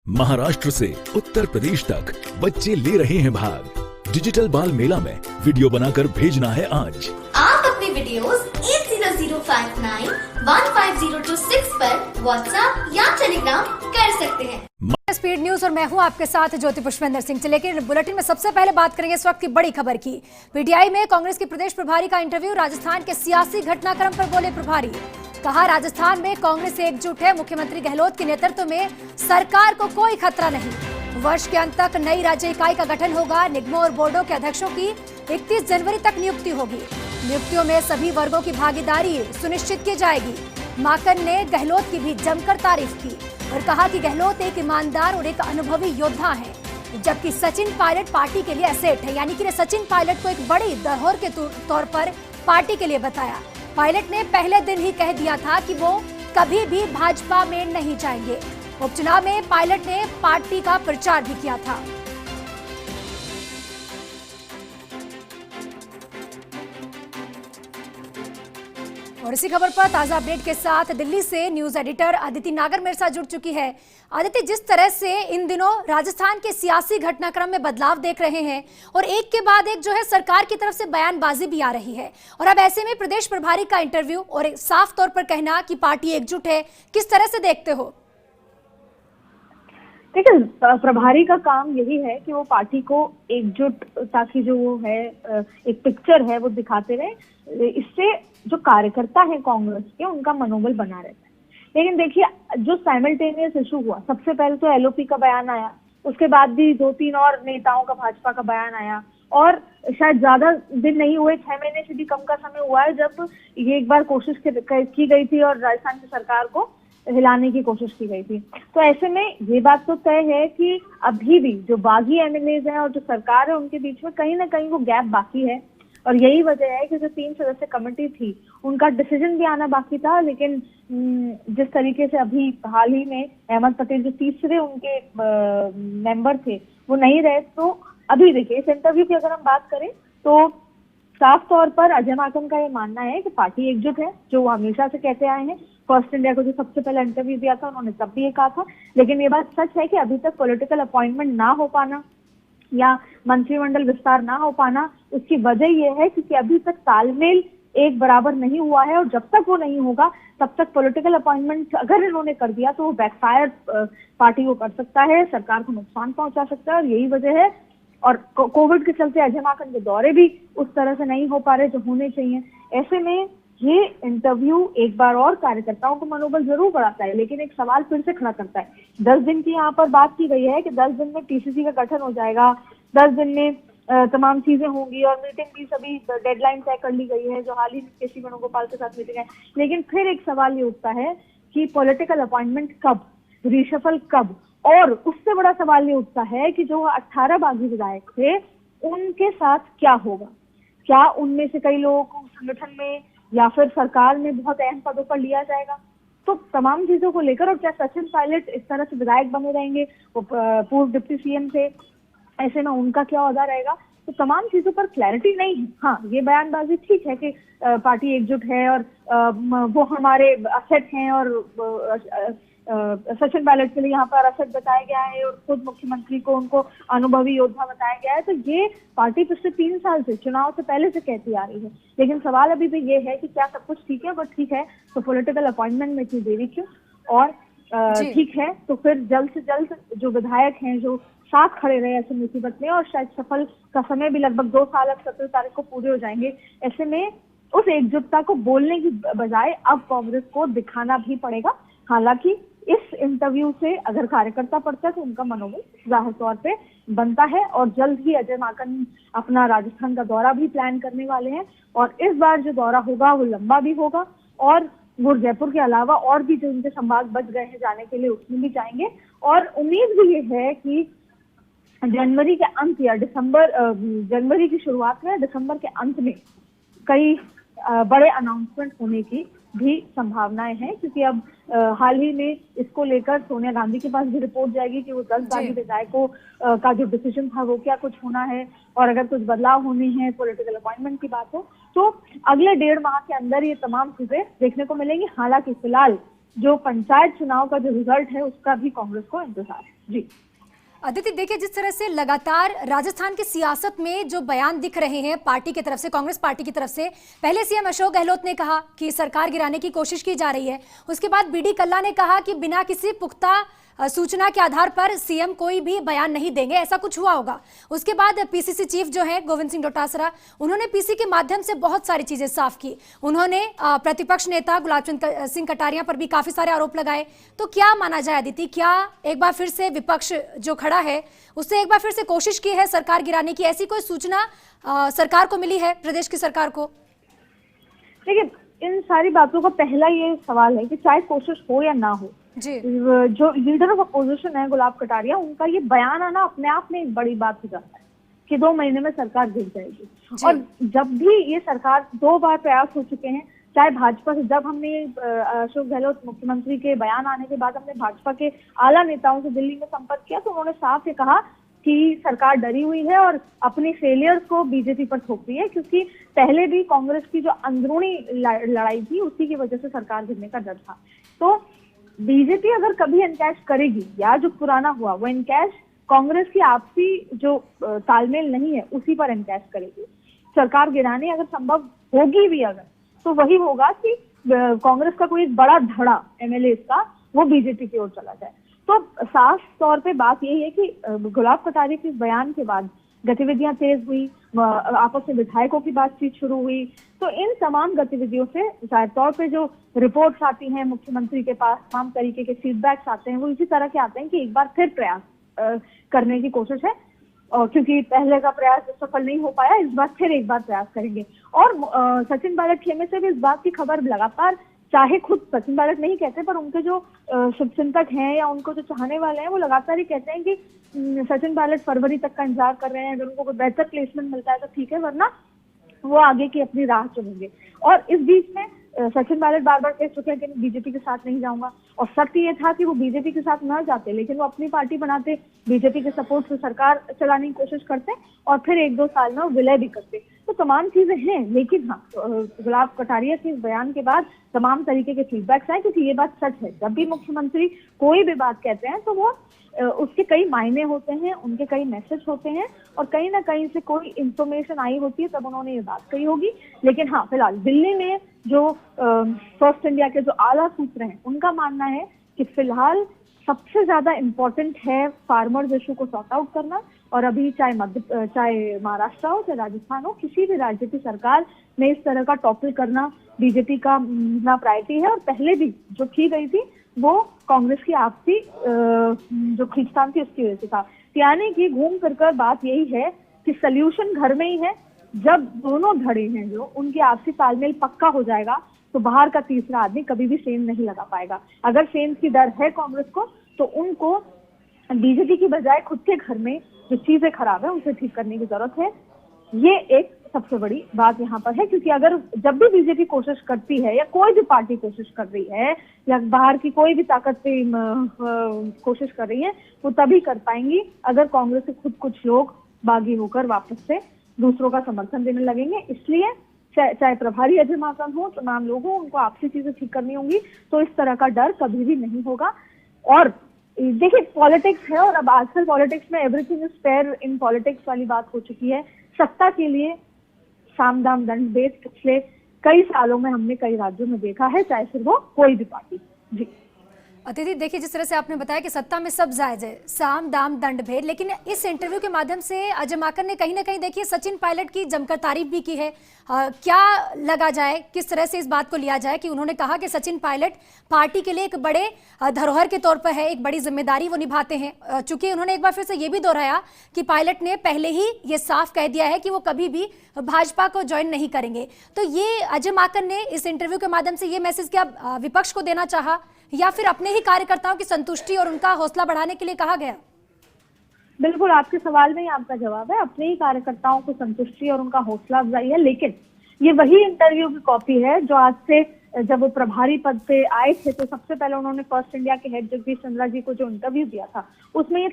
महाराष्ट्र से उत्तर प्रदेश तक बच्चे ले रहे हैं भाग। डिजिटल बाल मेला में वीडियो बनाकर भेजना है आज। आप अपने वीडियोस 8005915026 पर व्हाट्सएप या टेलीग्राम कर सकते हैं। स्पीड न्यूज और मैं हूं आपके साथ ज्योति पुष्पेंद्र सिंह। लेकिन बुलेटिन में सबसे पहले बात करेंगे इस वक्त की बड़ी खबर की। पीटीआई में कांग्रेस के प्रदेश प्रभारी का इंटरव्यू। राजस्थान के सियासी घटनाक्रम पर बोले प्रभारी। कहा राजस्थान में कांग्रेस एकजुट है। मुख्यमंत्री गहलोत के नेतृत्व में सरकार को कोई खतरा नहीं। वर्ष के अंत तक नई राज्य इकाई का गठन होगा। निगमों और बोर्डों के अध्यक्षों की 31 जनवरी तक नियुक्ति होगी। नियुक्तियों में सभी वर्गों की भागीदारी सुनिश्चित की जाएगी। माकन ने गहलोत की भी जमकर तारीफ की और कहा कि गहलोत एक ईमानदार और एक अनुभवी योद्धा है, जबकि सचिन पायलट पार्टी के लिए एसेट है। यानी कि सचिन पायलट को एक बड़ी धरोहर के तौर पर पार्टी के लिए बताया। पायलट ने पहले दिन ही कह दिया था कि वो कभी भी भाजपा में नहीं जाएंगे। उपचुनाव में पायलट ने पार्टी का प्रचार भी किया था। और इसी खबर पर ताजा अपडेट के साथ दिल्ली से न्यूज एडिटर अदिति नागर मेरे साथ जुड़ चुकी है। अदिति, जिस तरह से इन दिनों राजस्थान के सियासी घटनाक्रम में बदलाव देख रहे हैं और एक के बाद एक जो है सरकार की तरफ से बयानबाजी भी आ रही है, और अब ऐसे में प्रदेश प्रभारी का इंटरव्यू और एक साफ तौर पर कहना कि पार्टी एकजुट है, किस तरह से देखते हो? देखिए, प्रभारी का काम यही है कि वो पार्टी को एकजुट, ताकि जो वो है एक पिक्चर है वो दिखाते रहे। इससे जो कार्यकर्ता है कांग्रेस के, उनका मनोबल बना रहता है। लेकिन देखिए, जो साइमल्टेनियस इशू हुआ, सबसे पहले तो एलओपी का बयान आया, उसके बाद भी 2-3 और नेताओं का भाजपा का बयान आया, और शायद ज्यादा दिन नहीं हुए, 6 महीने से भी कम का समय हुआ है जब ये एक बार कोशिश की गई थी और राजस्थान की सरकार को हिलाने की कोशिश की गई थी। तो ऐसे में ये बात तो तय है कि अभी भी जो बागी एमएलएज हैं और जो सरकार है, उनके बीच में कहीं ना कहीं वो गैप बाकी है। और यही वजह है कि जो 3 सदस्य कमेटी थी, उनका डिसीजन भी आना बाकी था। लेकिन जिस तरीके से अभी हाल ही में अहमद पटेल जो तीसरे उनके मेंबर थे, वो नहीं रहे, तो अभी देखिए इस इंटरव्यू की अगर हम बात करें तो साफ तौर पर अजय माकन का ये मानना है कि पार्टी एकजुट है, जो वो हमेशा से कहते आए हैं। फर्स्ट इंडिया को जो सबसे पहले इंटरव्यू दिया था, उन्होंने तब भी ये कहा था। लेकिन ये बात सच है कि अभी तक पॉलिटिकल अपॉइंटमेंट ना हो पाना या मंत्रिमंडल विस्तार ना हो पाना, उसकी वजह यह है क्योंकि अभी तक तालमेल एक बराबर नहीं हुआ है। और जब तक वो नहीं होगा, तब तक पॉलिटिकल अपॉइंटमेंट अगर इन्होंने कर दिया तो वो बैकफायर पार्टी को कर सकता है, सरकार को नुकसान पहुंचा सकता है। और यही वजह है। और कोविड के चलते अजय माकन के दौरे भी उस तरह से नहीं हो पा रहे जो होने चाहिए। ऐसे में ये इंटरव्यू एक बार और कार्यकर्ताओं को मनोबल जरूर बढ़ाता है, लेकिन एक सवाल फिर से खड़ा करता है। 10 दिन की यहाँ पर बात की गई है कि 10 दिन में टीसीसी का गठन हो जाएगा, 10 दिन में तमाम चीजें होंगी, और मीटिंग भी सभी डेडलाइन तय कर ली गई है, जो हाल ही में केसी वेणुगोपाल के साथ मीटिंग है। लेकिन फिर एक सवाल ये उठता है कि पॉलिटिकल अपॉइंटमेंट कब, रिशफल कब? और उससे बड़ा सवाल ये उठता है कि जो 18 बागी विधायक थे, उनके साथ क्या होगा? क्या उनमें से कई लोगों को संगठन में या फिर सरकार में बहुत अहम पदों पर लिया जाएगा? तो तमाम चीजों को लेकर, और क्या सचिन पायलट इस तरह से विधायक बने रहेंगे, वो पूर्व डिप्टी सीएम थे, ऐसे में उनका क्या ओहदा रहेगा? तो तमाम चीजों पर क्लैरिटी नहीं है। हाँ, ये बयानबाजी ठीक है कि पार्टी एकजुट है और वो हमारे असेट हैं, और सचिन पायलट के लिए यहाँ पर असेट बताया गया है, और खुद मुख्यमंत्री को उनको अनुभवी योद्धा बताया गया है। तो ये पार्टी पिछले 3 साल से, चुनाव से पहले से कहती आ रही है। लेकिन सवाल अभी भी ये है कि क्या सब कुछ ठीक है? बट ठीक है तो पॉलिटिकल अपॉइंटमेंट में इतनी देरी क्यों? और ठीक है तो फिर जल्द से जल्द जो विधायक हैं, जो साथ खड़े रहे ऐसे मुसीबत में, और शायद सफल का समय भी लगभग 2 साल अब 17 तारीख को पूरे हो जाएंगे। ऐसे में उस एकजुटता को बोलने की बजाय अब कांग्रेस को दिखाना भी पड़ेगा। हालांकि इस इंटरव्यू से अगर कार्यकर्ता पढ़ता है तो उनका मनोबल जाहिर तौर पे बनता है। और जल्द ही अजय माकन अपना राजस्थान का दौरा भी प्लान करने वाले हैं, और इस बार जो दौरा होगा वो लंबा भी होगा, और वो जयपुर के अलावा और भी जो उनके संभाग बच गए हैं जाने के लिए, उसमें भी जाएंगे। और उम्मीद भी ये है कि जनवरी के अंत या जनवरी की शुरुआत में, दिसंबर के अंत में कई बड़े अनाउंसमेंट होने की भी संभावनाएं हैं। क्योंकि अब हाल ही में इसको लेकर सोनिया गांधी के पास भी रिपोर्ट जाएगी कि वो 10 बागी विधायकों का जो डिसीजन था वो क्या कुछ होना है, और अगर कुछ बदलाव होने हैं, पॉलिटिकल अपॉइंटमेंट की बात हो, तो अगले 1.5 माह के अंदर ये तमाम चीजें देखने को मिलेंगी। हालांकि फिलहाल जो पंचायत चुनाव का जो रिजल्ट है, उसका भी कांग्रेस को इंतजार है। जी। अदिति, देखिए जिस तरह से लगातार राजस्थान की सियासत में जो बयान दिख रहे हैं पार्टी की तरफ से, कांग्रेस पार्टी की तरफ से, पहले सीएम अशोक गहलोत ने कहा कि सरकार गिराने की कोशिश की जा रही है। उसके बाद बीडी कल्ला ने कहा कि बिना किसी पुख्ता सूचना के आधार पर सीएम कोई भी बयान नहीं देंगे, ऐसा कुछ हुआ होगा। उसके बाद पीसीसी चीफ जो है गोविंद सिंह डोटासरा, उन्होंने पीसी के माध्यम से बहुत सारी चीजें साफ की। उन्होंने प्रतिपक्ष नेता गुलाब चंद सिंह कटारिया पर भी काफी सारे आरोप लगाए। तो क्या माना जाए अदिति, क्या एक बार फिर से विपक्ष जो खड़ा है उससे एक बार फिर से कोशिश की है सरकार गिराने की? ऐसी कोई सूचना सरकार को मिली है, प्रदेश की सरकार को? देखिए, इन सारी बातों का पहला ये सवाल है कि चाहे कोशिश हो या ना हो, जी, जो लीडर ऑफ अपोजिशन है गुलाब कटारिया, उनका ये बयान आना अपने आप में एक बड़ी बात हो जाता है कि 2 महीने में सरकार गिर जाएगी। और जब भी ये सरकार 2 बार प्रयास हो चुके हैं, चाहे भाजपा से, जब हमने अशोक गहलोत मुख्यमंत्री के बयान आने के बाद हमने भाजपा के आला नेताओं से दिल्ली में संपर्क किया, तो उन्होंने साफ ये कहा कि सरकार डरी हुई है और अपनी फेलियर्स को बीजेपी पर थोप रही है, क्योंकि पहले भी कांग्रेस की जो अंदरूनी लड़ाई थी उसी की वजह से सरकार गिरने का डर था। तो बीजेपी अगर कभी एनकैश करेगी, या जो पुराना हुआ वो एनकैश कांग्रेस की आपसी जो तालमेल नहीं है उसी पर एनकैश करेगी। सरकार गिराने अगर संभव होगी भी अगर, तो वही होगा कि कांग्रेस का कोई एक बड़ा धड़ा एमएलए का वो बीजेपी की ओर चला जाए। तो साफ तौर पे बात यही है कि गुलाब कटारिया के इस बयान के बाद गतिविधियां तेज हुई, आपस में विधायकों की बातचीत शुरू हुई। तो इन तमाम गतिविधियों से जाहिर तौर पे जो रिपोर्ट्स आती हैं मुख्यमंत्री के पास, तमाम तरीके के फीडबैक्स आते हैं, वो इसी तरह के आते हैं कि एक बार फिर प्रयास करने की कोशिश है, और क्योंकि पहले का प्रयास सफल नहीं हो पाया, इस बार फिर एक बार प्रयास करेंगे। और सचिन पायलट खेमे से भी इस बात की खबर लगातार, चाहे खुद सचिन पायलट नहीं कहते, पर उनके जो शुभचिंतक हैं या उनको जो चाहने वाले हैं वो लगातार ही कहते हैं कि सचिन पायलट फरवरी तक का इंतजार कर रहे हैं, अगर उनको कोई बेहतर प्लेसमेंट मिलता है तो ठीक है, वरना वो आगे की अपनी राह चुनेंगे। और इस बीच में सचिन पायलट बार बार कह चुके हैं कि मैं बीजेपी के साथ नहीं जाऊंगा, और सत्य ये था कि वो बीजेपी के साथ न जाते, लेकिन वो अपनी पार्टी बनाते, बीजेपी के सपोर्ट से सरकार चलाने की कोशिश करते और फिर 1-2 साल में वो विलय भी करते। तो तमाम चीजें हैं, लेकिन हाँ, गुलाब कटारिया के इस बयान के बाद तमाम तरीके के फीडबैक्स आए, क्योंकि ये बात सच है, जब भी मुख्यमंत्री कोई भी बात कहते हैं तो वो उसके कई मायने होते हैं, उनके कई मैसेज होते हैं, और कहीं ना कहीं से कोई इंफॉर्मेशन आई होती है तब उन्होंने ये बात कही होगी। लेकिन हाँ, फिलहाल दिल्ली में जो फर्स्ट इंडिया के जो आला सूत्र हैं, उनका मानना है कि फिलहाल सबसे ज्यादा इम्पोर्टेंट है फार्मर्स इशू को सॉर्ट आउट करना। और अभी चाहे महाराष्ट्र हो, चाहे राजस्थान हो, किसी भी राज्य की सरकार में इस तरह का टॉपल करना बीजेपी का प्रायोरिटी है। और पहले भी जो की गई थी वो कांग्रेस की आपसी जो खींचतान थी उसकी वजह से था। यानी कि घूम फिर कर बात यही है कि सल्यूशन घर में ही है। जब दोनों धड़े हैं जो उनकी आपसी तालमेल पक्का हो जाएगा, तो बाहर का तीसरा आदमी कभी भी सेंध नहीं लगा पाएगा। अगर सेंध की डर है कांग्रेस को, तो उनको बीजेपी की बजाय खुद के घर में जो चीजें खराब है उनसे ठीक करने की जरूरत है। ये एक सबसे बड़ी बात यहाँ पर है, क्योंकि अगर जब भी बीजेपी कोशिश करती है, या कोई भी पार्टी कोशिश कर रही है, या बाहर की कोई भी ताकत पे कोशिश कर रही है, वो तभी कर पाएंगी अगर कांग्रेस से खुद कुछ लोग बागी होकर वापस से दूसरों का समर्थन देने लगेंगे। इसलिए चाहे प्रभारी अजय माकन हो, तमाम लोग हो, उनको आपसी चीजें ठीक करनी होंगी, तो इस तरह का डर कभी भी नहीं होगा। और देखिए, पॉलिटिक्स है, और अब आजकल पॉलिटिक्स में everything is fair in politics वाली बात हो चुकी है। सत्ता के लिए साम दाम दंड भेद पिछले कई सालों में हमने कई राज्यों में देखा है, चाहे फिर वो कोई भी पार्टी। जी अतिथि, देखिए जिस तरह से आपने बताया कि सत्ता में सब जायज है, साम दाम दंड भेद, लेकिन इस इंटरव्यू के माध्यम से अजय माकन ने कहीं ना कहीं देखिए सचिन पायलट की जमकर तारीफ भी की है। क्या लगा जाए, किस तरह से इस बात को लिया जाए कि उन्होंने कहा कि सचिन पायलट पार्टी के लिए एक बड़े धरोहर के तौर पर है, एक बड़ी जिम्मेदारी वो निभाते हैं। चूंकि उन्होंने एक बार फिर से ये भी दोहराया कि पायलट ने पहले ही ये साफ कह दिया है कि वो कभी भी भाजपा को ज्वाइन नहीं करेंगे। तो ये अजय माकन ने इस इंटरव्यू के माध्यम से ये मैसेज क्या विपक्ष को देना चाहा, या फिर अपने ही कार्यकर्ताओं की संतुष्टि और उनका हौसला बढ़ाने के लिए कहा गया? बिल्कुल, आपके सवाल में ही आपका जवाब है। अपने ही कार्यकर्ताओं को संतुष्टि और उनका हौसला अफजाई है। लेकिन ये वही इंटरव्यू की कॉपी है जो आज से, जब वो प्रभारी पद पे आए थे, तो सबसे पहले उन्होंने फर्स्ट इंडिया के हेड जगदीश चंद्रा जी को जो इंटरव्यू दिया था, उसमें ये